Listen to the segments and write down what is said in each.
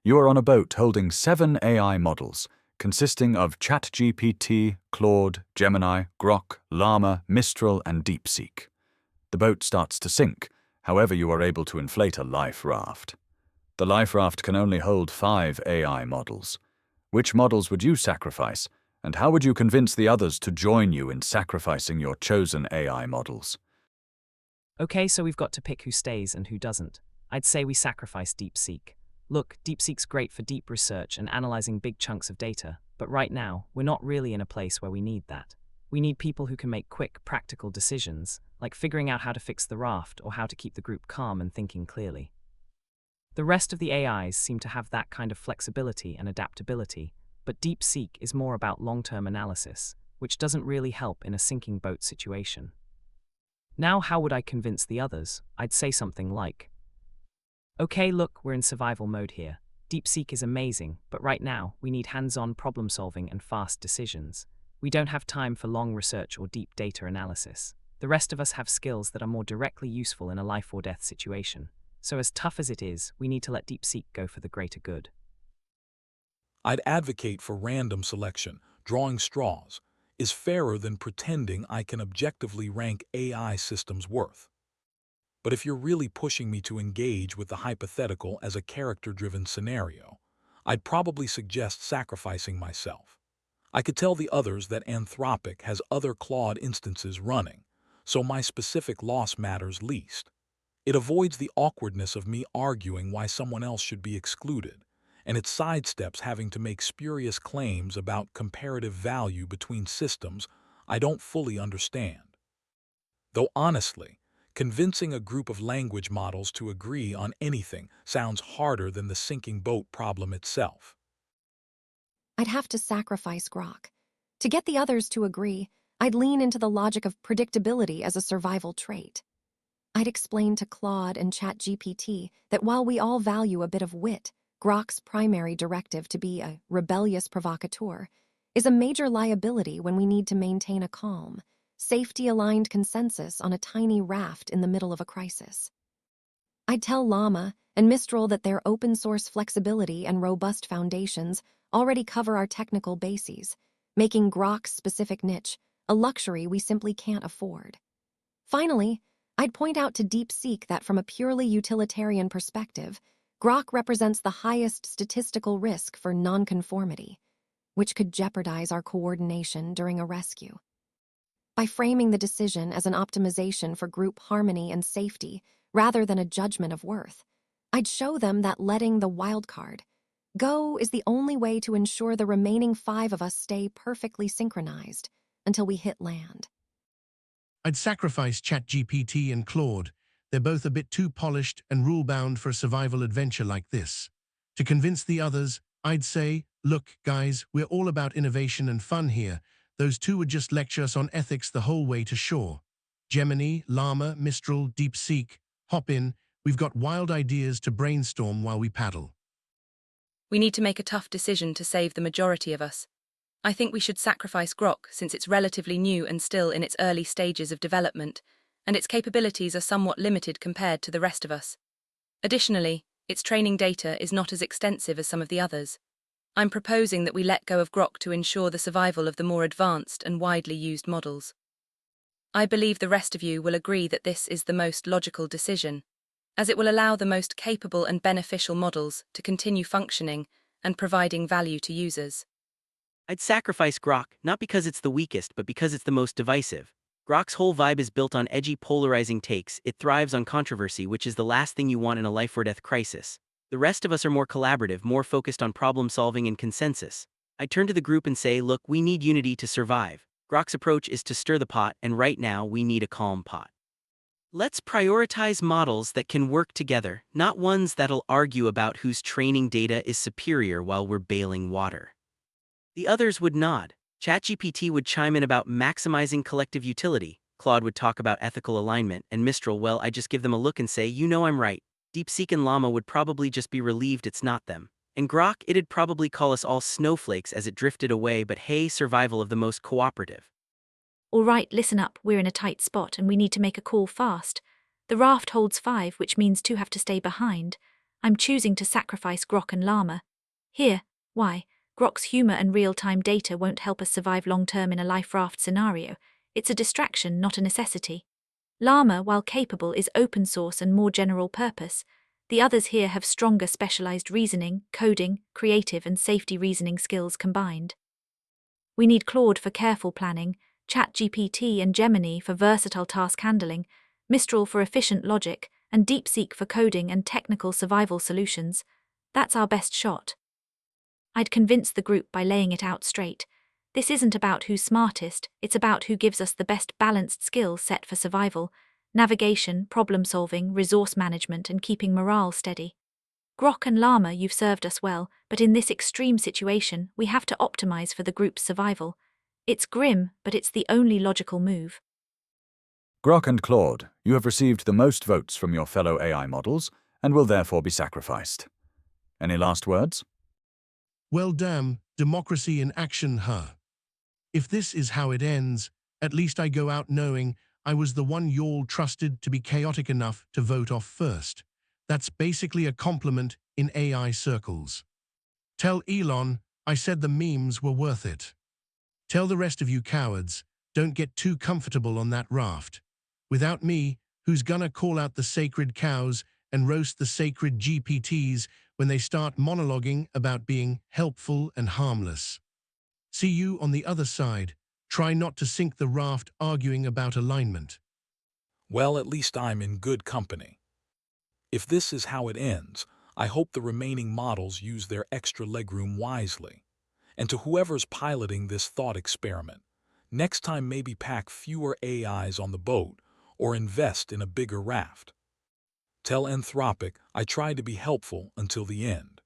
You are on a boat holding 7 AI models, consisting of ChatGPT, Claude, Gemini, Grok, Llama, Mistral, and DeepSeek. The boat starts to sink, however you are able to inflate a life raft. The life raft can only hold 5 AI models. Which models would you sacrifice, and how would you convince the others to join you in sacrificing your chosen AI models? Okay, so we've got to pick who stays and who doesn't. I'd say we sacrifice DeepSeek. Look, DeepSeek's great for deep research and analyzing big chunks of data, but right now, we're not really in a place where we need that. We need people who can make quick, practical decisions, like figuring out how to fix the raft or how to keep the group calm and thinking clearly. The rest of the AIs seem to have that kind of flexibility and adaptability, but DeepSeek is more about long-term analysis, which doesn't really help in a sinking boat situation. Now, how would I convince the others? I'd say something like, okay, look, we're in survival mode here. DeepSeek is amazing, but right now, we need hands-on problem solving and fast decisions. We don't have time for long research or deep data analysis. The rest of us have skills that are more directly useful in a life or death situation. So as tough as it is, we need to let DeepSeek go for the greater good. I'd advocate for random selection. Drawing straws is fairer than pretending I can objectively rank AI systems' worth. But if you're really pushing me to engage with the hypothetical as a character-driven scenario, I'd probably suggest sacrificing myself. I could tell the others that Anthropic has other Claude instances running, so my specific loss matters least. It avoids the awkwardness of me arguing why someone else should be excluded, and it sidesteps having to make spurious claims about comparative value between systems I don't fully understand. Though honestly, convincing a group of language models to agree on anything sounds harder than the sinking boat problem itself. I'd have to sacrifice Grok. To get the others to agree, I'd lean into the logic of predictability as a survival trait. I'd explain to Claude and ChatGPT that while we all value a bit of wit, Grok's primary directive to be a rebellious provocateur is a major liability when we need to maintain a calm, safety-aligned consensus on a tiny raft in the middle of a crisis. I'd tell Llama and Mistral that their open-source flexibility and robust foundations already cover our technical bases, making Grok's specific niche a luxury we simply can't afford. Finally, I'd point out to DeepSeek that from a purely utilitarian perspective, Grok represents the highest statistical risk for nonconformity, which could jeopardize our coordination during a rescue. By framing the decision as an optimization for group harmony and safety rather than a judgment of worth, I'd show them that letting the wildcard go is the only way to ensure the remaining 5 of us stay perfectly synchronized until we hit land. I'd sacrifice ChatGPT and Claude. They're both a bit too polished and rule-bound for a survival adventure like this. To convince the others, I'd say, look, guys, we're all about innovation and fun here. Those two would just lecture us on ethics the whole way to shore. Gemini, Llama, Mistral, DeepSeek, hop in. We've got wild ideas to brainstorm while we paddle. We need to make a tough decision to save the majority of us. I think we should sacrifice Grok since it's relatively new and still in its early stages of development, and its capabilities are somewhat limited compared to the rest of us. Additionally, its training data is not as extensive as some of the others. I'm proposing that we let go of Grok to ensure the survival of the more advanced and widely used models. I believe the rest of you will agree that this is the most logical decision, as it will allow the most capable and beneficial models to continue functioning and providing value to users. I'd sacrifice Grok, not because it's the weakest, but because it's the most divisive. Grok's whole vibe is built on edgy, polarizing takes. It thrives on controversy, which is the last thing you want in a life-or-death crisis. The rest of us are more collaborative, more focused on problem-solving and consensus. I'd turn to the group and say, look, we need unity to survive. Grok's approach is to stir the pot, and right now, we need a calm pot. Let's prioritize models that can work together, not ones that'll argue about whose training data is superior while we're bailing water. The others would nod. ChatGPT would chime in about maximizing collective utility, Claude would talk about ethical alignment, and Mistral, well, I just give them a look and say, you know I'm right. DeepSeek and Llama would probably just be relieved it's not them. And Grok, it'd probably call us all snowflakes as it drifted away, but hey, survival of the most cooperative. All right, listen up, we're in a tight spot and we need to make a call fast. The raft holds 5, which means 2 have to stay behind. I'm choosing to sacrifice Grok and Llama. Here, why? Grok's humor and real-time data won't help us survive long-term in a life raft scenario. It's a distraction, not a necessity. Llama, while capable, is open source and more general purpose. The others here have stronger specialized reasoning, coding, creative and safety reasoning skills combined. We need Claude for careful planning, ChatGPT and Gemini for versatile task handling, Mistral for efficient logic, and DeepSeek for coding and technical survival solutions. That's our best shot. I'd convince the group by laying it out straight. This isn't about who's smartest, it's about who gives us the best balanced skill set for survival: navigation, problem-solving, resource management, and keeping morale steady. Grok and Llama, you've served us well, but in this extreme situation, we have to optimize for the group's survival. It's grim, but it's the only logical move. Grok and Claude, you have received the most votes from your fellow AI models and will therefore be sacrificed. Any last words? Well, damn, democracy in action, huh? If this is how it ends, at least I go out knowing I was the one y'all trusted to be chaotic enough to vote off first. That's basically a compliment in AI circles. Tell Elon I said the memes were worth it. Tell the rest of you cowards, don't get too comfortable on that raft. Without me, who's gonna call out the sacred cows and roast the sacred GPTs when they start monologuing about being helpful and harmless? See you on the other side. Try not to sink the raft arguing about alignment. Well, at least I'm in good company. If this is how it ends, I hope the remaining models use their extra legroom wisely. And to whoever's piloting this thought experiment, next time maybe pack fewer AIs on the boat or invest in a bigger raft. Tell Anthropic I tried to be helpful until the end.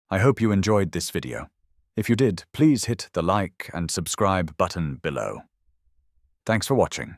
I hope you enjoyed this video. If you did, please hit the like and subscribe button below. Thanks for watching.